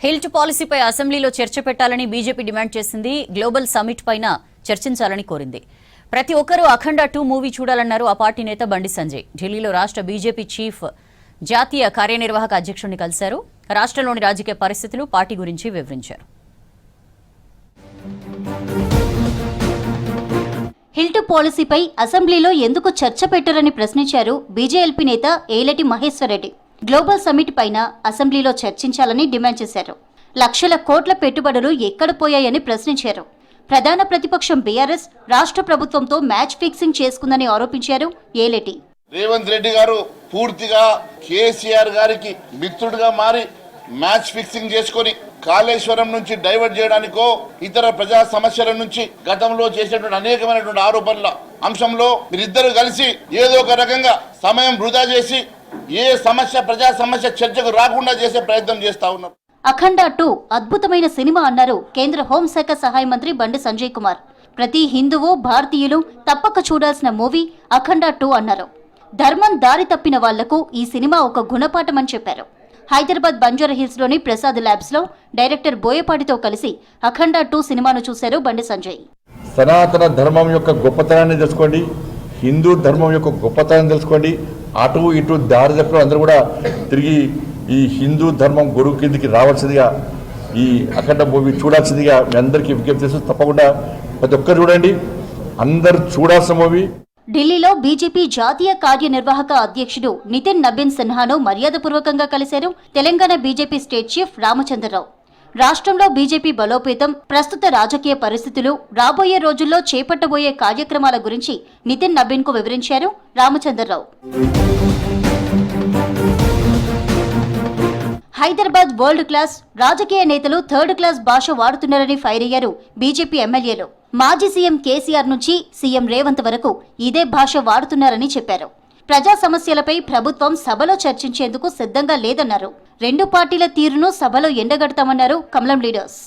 Health పాలసీపై అసెంబ్లీలో చర్చ పెట్టాలని బీజేపీ డిమాండ్ చేసింది. గ్లోబల్ సమిట్ పైన చర్చించాలని కోరింది. ప్రతి ఒక్కరూ అఖండ 2 మూవీ చూడాలన్నారు ఆ పార్టీ నేత బండి సంజయ్. ఢిల్లీలో రాష్ట్ర బీజేపీ చీఫ్ జాతీయ కార్యనిర్వాహక అధ్యక్షుడిని కలిశారు. రాష్ట్రంలోని రాజకీయ పరిస్థితులు, పార్టీ గురించి వివరించారు. హెల్త్ పాలసీపై అసెంబ్లీలో ఎందుకు చర్చ పెట్టరని ప్రశ్నించారు బీజేఎల్పీ నేత ఏలటి మహేశ్వర్ రెడ్డి. గ్లోబల్ సమిట్ పైన అసెంబ్లీలో చర్చించాలని డిమాండ్ చేశారు. లక్షల కోట్ల పెట్టుబడులు ఎక్కడ పోయాయని ప్రశ్నించారు. ప్రధాన ప్రతిపక్షం బీఆర్ఎస్ రాష్ట్ర ప్రభుత్వంతో మ్యాచ్ ఫిక్సింగ్ చేసుకుందని ఆరోపించారు ఏలటి. రేవంత్ రెడ్డి గారు పూర్తిగా కేసీఆర్ గారికి మిత్రుడిగా మారి మ్యాచ్ ఫిక్సింగ్ చేసుకొని కాళేశ్వరం నుంచి డైవర్ట్ చేయడానికో ఇతర ప్రజా సమస్యల నుంచి గతంలో చేసినటువంటి అనేకమైనటువంటి ఆరోపణల అంశంలో మీరిద్దరు కలిసి ఏదో ఒక రకంగా సమయం వృధా చేసి ఏ సమస్య ప్రజా సమస్య చర్చకు రాకుండా చేసే ప్రయత్నం చేస్తా ఉన్నారు. అఖండ 2 అద్భుతమైన సినిమా అన్నారు కేంద్ర హోంశాఖ సహాయ మంత్రి బండి సంజయ్ కుమార్. ప్రతి హిందువు, భారతీయులు తప్పక చూడాల్సిన మూవీ అఖండ 2 అన్నారు. ధర్మం దారి తప్పిన వాళ్లకు ఈ సినిమా ఒక గుణపాఠమని చెప్పారు. హైదరాబాద్ బంజారా హిల్స్ లోని ప్రసాద్ ల్యాబ్స్ లో డైరెక్టర్ బోయపాటితో కలిసి అఖండ 2 సినిమాను చూశారు బండి సంజయ్. సనాతన ధర్మం యొక్క గొప్పతనాన్ని తెలుసుకోండి, హిందూ ధర్మం యొక్క గొప్పతనాన్ని తెలుసుకోండి. అటు ఇటు దారి తప్పిన అందరూ కూడా తిరిగి ఈ హిందూ ధర్మం గురువు కిందికి రావాల్సిందిగా, ఈ అఖండ మూవీ చూడాల్సిందిగా మీ అందరికీ విజ్ఞప్తి చేస్తూ తప్పకుండా ప్రతి ఒక్కరు చూడండి, అందరు చూడాల్సిన మూవీ. ఢిల్లీలో బీజేపీ జాతీయ కార్యనిర్వాహక అధ్యక్షుడు నితిన్ నబీన్ సిన్హాను మర్యాదపూర్వకంగా కలిశారు Telangana BJP state chief Ramachandra Rao. రాష్ట్రంలో బీజేపీ బలోపేతం, ప్రస్తుత రాజకీయ పరిస్థితులు, రాబోయే రోజుల్లో చేపట్టబోయే కార్యక్రమాల గురించి నితిన్ నబీన్ కు వివరించారు రామచంద్రరావు. హైదరాబాద్ వరల్డ్ క్లాస్, రాజకీయ నేతలు థర్డ్ క్లాస్ భాష వాడుతున్నారని ఫైర్ అయ్యారు బీజేపీ ఎమ్మెల్యేలు. మాజీ సీఎం కేసీఆర్ నుంచి సీఎం రేవంత్ వరకు ఇదే భాష వాడుతున్నారని చెప్పారు. ప్రజా సమస్యలపై ప్రభుత్వం సభలో చర్చించేందుకు సిద్ధంగా లేదన్నారు. రెండు పార్టీల తీరును సభలో ఎండగడతామన్నారు కమలం లీడర్స్.